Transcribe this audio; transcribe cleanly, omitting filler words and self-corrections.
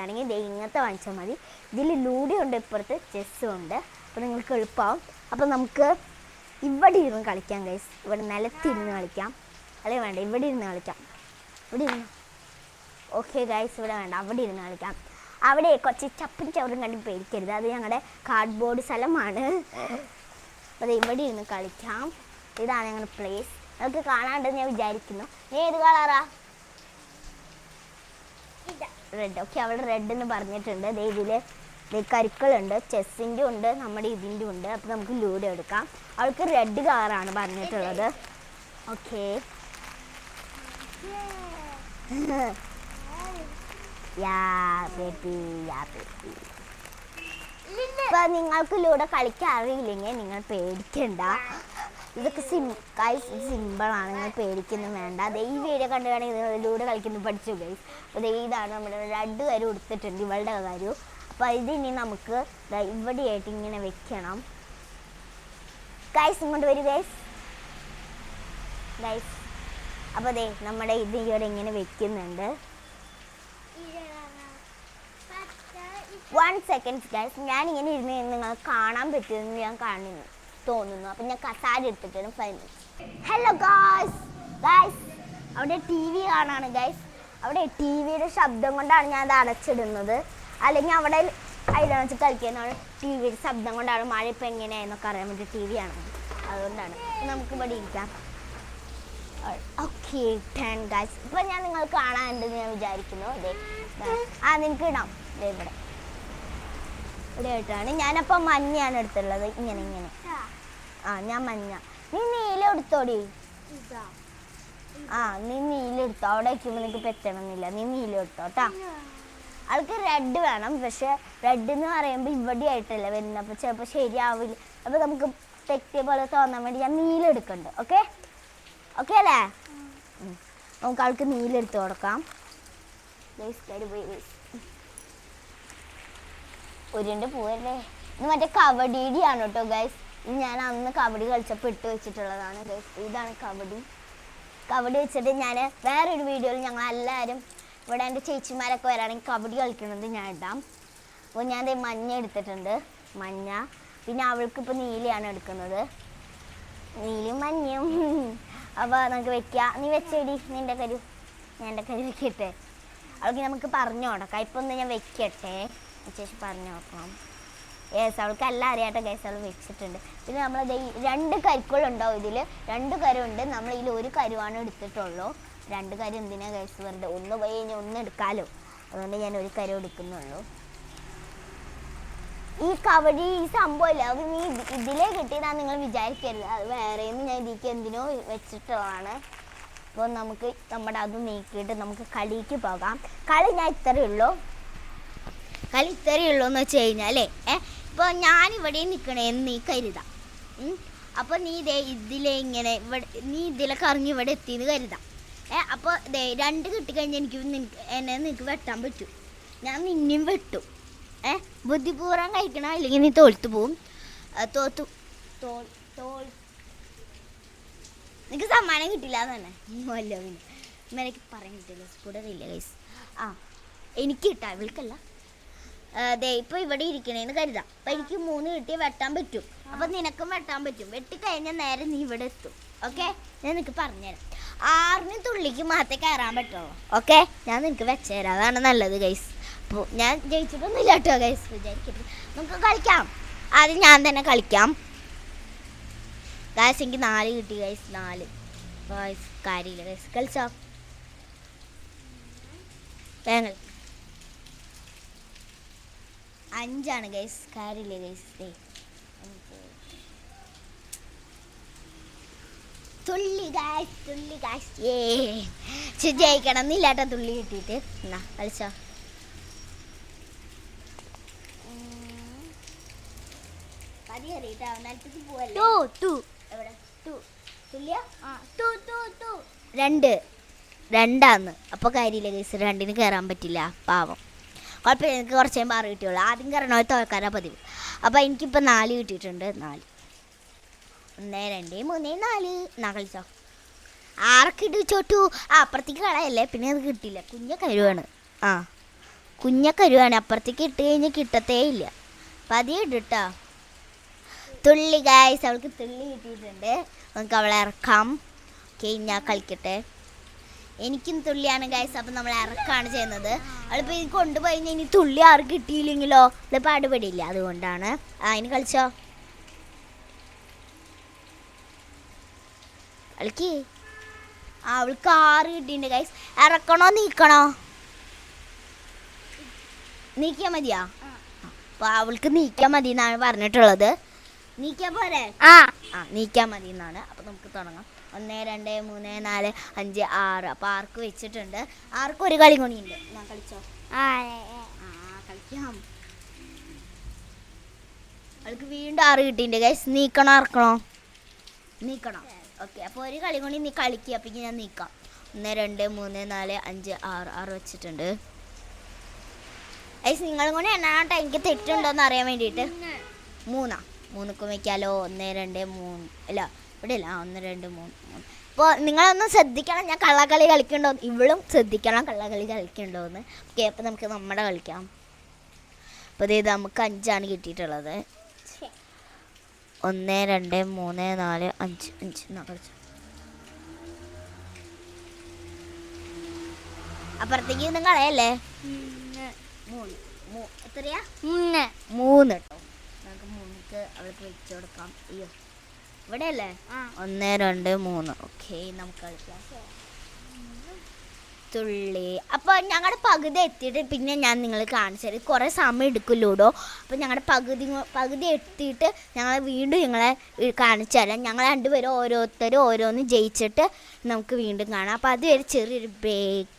ആണെങ്കിൽ ഇങ്ങനത്തെ വാങ്ങിച്ചാൽ മതി. ഇതിൽ ലൂഡോ ഉണ്ട്, ഇപ്പുറത്ത് ചെസ്സും ഉണ്ട്. അപ്പോൾ നിങ്ങൾക്ക് എളുപ്പമാവും. അപ്പോൾ നമുക്ക് ഇവിടെ ഇരുന്ന് കളിക്കാം ഗൈസ്. ഇവിടെ നിലത്തിരുന്ന് കളിക്കാം. അല്ലെങ്കിൽ വേണ്ട, ഇവിടെ ഇരുന്ന് കളിക്കാം. ഇവിടെ ഇരുന്ന് ഓക്കെ ഗൈസ്, ഇവിടെ വേണ്ട, അവിടെ ഇരുന്ന് കളിക്കാം. അവിടെ കുറച്ച് ചപ്പും ചവറും കണ്ടി പേടിക്കരുത്, അത് ഞങ്ങളുടെ കാർഡ്ബോർഡ് സ്ഥലമാണ്. അത് ഇവിടെ ഇരുന്ന് കളിക്കാം. ഇതാണ് ഞങ്ങളുടെ പ്ലേസ്. നമുക്ക് കാണാണ്ടെന്ന് ഞാൻ വിചാരിക്കുന്നു. നീ ഏത് കളറാ? റെഡ്. ഓക്കെ, അവിടെ റെഡ് എന്ന് പറഞ്ഞിട്ടുണ്ട്. ഇതിൽ കരുക്കളുണ്ട്, ചെസ്സിൻ്റെ ഉണ്ട്, നമ്മുടെ ഇതിൻ്റെ ഉണ്ട്. അപ്പോൾ നമുക്ക് ലൂഡോ എടുക്കാം. അവൾക്ക് റെഡ് കളറാണ് പറഞ്ഞിട്ടുള്ളത്. ഓക്കെ, ഇപ്പൊ നിങ്ങൾക്ക് ലൂഡോ കളിക്കാൻ അറിയില്ലെങ്കിൽ നിങ്ങൾ പേടിക്കണ്ട. ഇതൊക്കെ സിമ്പിളാണ്, നിങ്ങൾ പേടിക്കൊന്നും വേണ്ട. ഈ വീഡിയോ കണ്ടു വേണമെങ്കിൽ നിങ്ങൾ ലൂഡോ കളിക്കുന്നത് പഠിച്ചു ഗൈസ്. അപ്പോൾ ഇതാണ് നമ്മുടെ രണ്ട് കാര്യം കൊടുത്തിട്ടുണ്ട്, ഇവളുടെ കാര്യം. അപ്പോൾ ഇതിനി നമുക്ക് ഇവിടെ ആയിട്ട് ഇങ്ങനെ വെക്കണം ഗൈസ്. ഇങ്ങോട്ട് വരും ഗൈസ്. അപ്പോൾ നമ്മുടെ ഇത് ഇവിടെ ഇങ്ങനെ വെക്കുന്നുണ്ട്. 1 സെക്കൻഡ് ഗൈസ്. ഞാനിങ്ങനെ ഇരുന്ന് നിങ്ങൾ കാണാൻ പറ്റുമെന്ന് ഞാൻ തോന്നുന്നു. അപ്പം ഞാൻ കസാര എടുത്തിട്ടാണ് ഫൈനൽ. ഹലോ ഗൈസ്, അവിടെ ടി വി കാണാണ് ഗൈസ്. അവിടെ ടി വിയുടെ ശബ്ദം കൊണ്ടാണ് ഞാൻ അത് അടച്ചിടുന്നത്. അല്ലെങ്കിൽ അവിടെ അതിലാണ് വെച്ച് കളിക്കുന്നതാണ്. ടി വിയുടെ ശബ്ദം കൊണ്ടാണ് മഴ ഇപ്പം എങ്ങനെയാണെന്നൊക്കെ അറിയാൻ പറ്റും. ടി വി ആണ്, അതുകൊണ്ടാണ്. നമുക്ക് ഇവിടെ ഇരിക്കാം. ഓക്കെ ഗൈസ്, ഇപ്പം ഞാൻ നിങ്ങൾ കാണാനുണ്ടെന്ന് ഞാൻ വിചാരിക്കുന്നു. നിങ്ങൾക്ക് ഇടാം ഇവിടെ ആയിട്ടാണ്. ഞാനപ്പോൾ മഞ്ഞയാണ് എടുത്തുള്ളത്. ഇങ്ങനെ ഞാൻ മഞ്ഞ. നീ നീല എടുത്തോടി. നീ നീല എടുത്തോ. അവിടെ വയ്ക്കുമ്പോൾ നിനക്ക് പറ്റണമെന്നില്ല. നീ നീല എടുത്തോട്ടാ. അവൾക്ക് റെഡ് വേണം. പക്ഷെ റെഡ് എന്ന് പറയുമ്പോൾ ഇവിടെ ആയിട്ടല്ല വരുന്നത്. അപ്പോൾ ചിലപ്പോൾ ശരിയാവില്ല. അപ്പോൾ നമുക്ക് തെറ്റിയ പോലെ തോന്നാൻ വേണ്ടി ഞാൻ നീല എടുക്കുന്നുണ്ട്. ഓക്കെ അല്ലേ? നമുക്ക് അവൾക്ക് നീല എടുത്ത് കൊടുക്കാം. ഉരുണ്ട് പോവല്ലേ. ഇത് മറ്റേ കബഡിയാണ് കേട്ടോ ഗൈസ്. ഇത് ഞാൻ അന്ന് കബഡി കളിച്ചപ്പോൾ ഇട്ട് വെച്ചിട്ടുള്ളതാണ് ഗൈസ്. ഇതാണ് കബഡി വെച്ചിട്ട് ഞാൻ വേറൊരു വീഡിയോയിൽ ഞങ്ങളെല്ലാവരും ഇവിടെ എൻ്റെ ചേച്ചിമാരൊക്കെ വരാണെങ്കിൽ കബഡി കളിക്കുന്നത് ഞാൻ ഇടാം. അപ്പോൾ ഞാൻ മഞ്ഞ എടുത്തിട്ടുണ്ട്. മഞ്ഞ. പിന്നെ അവൾക്കിപ്പോൾ നീലയാണ് എടുക്കുന്നത്. നീലയും മഞ്ഞയും. അപ്പോൾ നമുക്ക് വെക്കാം. നീ വെച്ചേടി നിൻ്റെ കരു. ഞാൻ എൻ്റെ കരു വെക്കട്ടെ. അവൾക്ക് നമുക്ക് പറഞ്ഞു കൊടുക്കാം. ഇപ്പം ഒന്ന് ഞാൻ വെക്കട്ടെ. ചേച്ചി പറഞ്ഞു നോക്കണം. അവൾക്ക് എല്ലാം അറിയാട്ടെ ഗൈസ്. അവൾ വെച്ചിട്ടുണ്ട്. പിന്നെ നമ്മൾ 2 കരുക്കളുണ്ടാവും ഇതിൽ. 2 കരുണ്ട്. നമ്മൾ ഇതിൽ 1 കരുവാണ് എടുത്തിട്ടുള്ളൂ. 2 കരു എന്തിനാ ഗൈസ് വെറുതെ? ഒന്ന് പോയി കഴിഞ്ഞാൽ ഒന്ന് എടുക്കാമല്ലോ. അതുകൊണ്ട് ഞാൻ 1 കരു എടുക്കുന്നുള്ളൂ. ഈ കബഡി ഈ സംഭവമില്ല, അത് നീ ഇതിലേ കിട്ടിയതാ നിങ്ങൾ വിചാരിക്കരുത്. അത് വേറെയൊന്നും ഞാൻ ഇതിലേക്ക് എന്തിനോ വെച്ചിട്ടുള്ളതാണ്. അപ്പോൾ നമുക്ക് നമ്മുടെ അത് നീക്കിയിട്ട് നമുക്ക് കളിക്ക് പോകാം. കളി ഞാൻ ഇത്രയേ ഉള്ളൂ എന്ന് വെച്ച് കഴിഞ്ഞാലേ ഇപ്പോൾ ഞാനിവിടെ നിൽക്കണേന്ന് നീ കരുതാം. അപ്പോൾ നീ ഇതിലെ ഇങ്ങനെ ഇവിടെ നീ ഇതിലൊക്കെ ഇറങ്ങി ഇവിടെ എത്തിയെന്ന് കരുതാം. അപ്പോൾ 2 കിട്ടിക്കഴിഞ്ഞാൽ നിനക്ക് വെട്ടാൻ പറ്റും. ഞാൻ നിന്നെയും വെട്ടും. ബുദ്ധിപൂർവ്വം കഴിക്കണം, അല്ലെങ്കിൽ നീ തോൽത്തു പോവും. നിനക്ക് സമ്മാനം കിട്ടില്ല എന്ന് തന്നെ. അല്ല പിന്നെ എനിക്ക് പറയാൻ കിട്ടില്ല. സ്ഫുടതയില്ല ഗൈസ്. എനിക്ക് കിട്ടാം, ഇവൾക്കല്ല. ഇപ്പോൾ ഇവിടെ ഇരിക്കണേന്ന് കരുതാം. അപ്പം എനിക്ക് 3 കിട്ടി വെട്ടാൻ പറ്റും. അപ്പം നിനക്കും വെട്ടാൻ പറ്റും. വെട്ടിക്കഴിഞ്ഞാൽ നേരെ നീ ഇവിടെ എത്തും. ഓക്കെ, ഞാൻ നിനക്ക് പറഞ്ഞുതരാം. 6 തുള്ളിക്ക് മാത്രമേ കയറാൻ പറ്റുള്ളൂ. ഓക്കെ, ഞാൻ നിനക്ക് വെച്ചുതരാം. അതാണ് നല്ലത് ഗൈസ്. അപ്പോൾ ഞാൻ ജയിച്ചിട്ടൊന്നുമില്ല കേട്ടോ ഗൈസ്, വിചാരിക്കരുത്. നമുക്ക് കളിക്കാം. ആദ്യം ഞാൻ തന്നെ കളിക്കാം ഗൈസ്. എനിക്ക് 4 കിട്ടി ഗൈസ്. 4 ഗൈസ്. കാര്യമില്ല ഗൈസ്, കളിച്ചോ. വേങ്ങൾ 5 ഗൈസ്. കാര്യമില്ല ഗൈസ്. തുള്ളി ഗൈസ്. ജയിക്കണം എന്നില്ല കേട്ടോ തുള്ളി കിട്ടിയിട്ട്. എന്നാ കളിച്ചോ. രണ്ടാന്ന്. അപ്പോൾ കാര്യമില്ല ഗൈസ്, 2 കയറാൻ പറ്റില്ല. പാവം. കുഴപ്പമില്ല, എനിക്ക് കുറച്ച് കഴിയുമ്പോൾ 6 കിട്ടിയുള്ളൂ. ആദ്യം കയറണോ തോൽക്കാനാ പതിവ്. അപ്പോൾ എനിക്കിപ്പോൾ 4 കിട്ടിയിട്ടുണ്ട്. 4 1 2 3 4. എന്നാ കളിച്ചോ. ആർക്കിട്ട് ചോട്ടു അപ്പുറത്തേക്ക് കളയല്ലേ, പിന്നെ അത് കിട്ടില്ല. കുഞ്ഞ കരുവാണ്. ആ കുഞ്ഞ കരുവാണ്, അപ്പുറത്തേക്ക് ഇട്ട് കഴിഞ്ഞാൽ കിട്ടത്തേ ഇല്ല. പതിയെ ഇട്ടാ തുള്ളി ഗൈസ്. അവൾക്ക് തുള്ളി കിട്ടിയിട്ടുണ്ട്. നമുക്ക് അവളെ ഇറക്കാം. ഓക്കെ, ഞാൻ കളിക്കട്ടെ. എനിക്കും തുള്ളിയാണ് ഗൈസ്. അപ്പം നമ്മൾ ഇറക്കാണ് ചെയ്യുന്നത്. അവളിപ്പോൾ ഇത് കൊണ്ടുപോയി കഴിഞ്ഞാൽ ഇനി തുള്ളി ആർക്ക് കിട്ടിയില്ലെങ്കിലോ ഇത് പാടുപെടില്ല. അതുകൊണ്ടാണ് അതിന് കളിച്ചോ കളിക്ക്. അവൾക്ക് 6 കിട്ടിയിട്ടുണ്ട് ഗൈസ്. ഇറക്കണോ നീക്കണോ? നീക്കിയാൽ മതിയാ? അപ്പോൾ അവൾക്ക് നീക്കാൻ മതി എന്നാണ് പറഞ്ഞിട്ടുള്ളത്. നീക്കാൻ പോരെ? ആ നീക്കാൻ മതി എന്നാണ്. അപ്പോൾ നമുക്ക് തുടങ്ങാം. 1 2 3 4 5 6. അപ്പോൾ ആർക്ക് വെച്ചിട്ടുണ്ട്. ആർക്കും ഒരു കളി കൂടിയുണ്ട്. ഞാൻ കളിച്ചോ? കളിക്കാം. അവൾക്ക് വീണ്ടും 6 കിട്ടിയിട്ടുണ്ട് ഗൈസ്. നീക്കണോ ഇറക്കണോ? നീക്കണം. ഓക്കെ, അപ്പോൾ ഒരു കളി കൂടി നീ കളിക്കുക. അപ്പം ഞാൻ നീക്കാം. 1 2 3 4 5 6 വെച്ചിട്ടുണ്ട് ഗൈസ്. നിങ്ങളും കൂടി എണ്ണാട്ടോ എനിക്ക് തെറ്റുണ്ടോയെന്ന് അറിയാൻ വേണ്ടിയിട്ട്. 3 വയ്ക്കാമല്ലോ. 1 2 3 അല്ല ഇവിടെ അല്ല. 1 2 3. അപ്പോൾ നിങ്ങളൊന്ന് ശ്രദ്ധിക്കണം, ഞാൻ കള്ളക്കളി കളിക്കണ്ടോ. ഇവളും ശ്രദ്ധിക്കണം കള്ളക്കളി കളിക്കണ്ടോയെന്ന്. ഓക്കെ, അപ്പോൾ നമുക്ക് നമ്മുടെ കളിക്കാം. അപ്പോൾ ഇത് നമുക്ക് 5 കിട്ടിയിട്ടുള്ളത്. 1 2 3 4 5 എന്നാ കളിച്ചു. അപ്പുറത്തേക്ക് ഒന്നും കളയല്ലേ. 3 എത്രയാ? 3 കേട്ടോ. നമുക്ക് 3 അവൾക്ക് വെച്ച് കൊടുക്കാം. അയ്യോ ഇവിടെ അല്ലേ? 1 2 3. ഓക്കെ, നമുക്ക് കളിക്കാം. തുള്ളി. അപ്പോൾ ഞങ്ങളുടെ പകുതി എത്തിയിട്ട് പിന്നെ ഞാൻ നിങ്ങൾ കാണിച്ചു തരും. കുറേ സമയം എടുക്കും ലൂഡോ. അപ്പോൾ ഞങ്ങളുടെ പകുതി എത്തിയിട്ട് ഞങ്ങൾ വീണ്ടും നിങ്ങളെ കാണിച്ചു തരാം. ഞങ്ങൾ രണ്ടുപേരും ഓരോരുത്തരും ഓരോന്ന് ജയിച്ചിട്ട് നമുക്ക് വീണ്ടും കാണാം. അപ്പോൾ അതുവരെ ചെറിയൊരു ബ്രേക്ക്.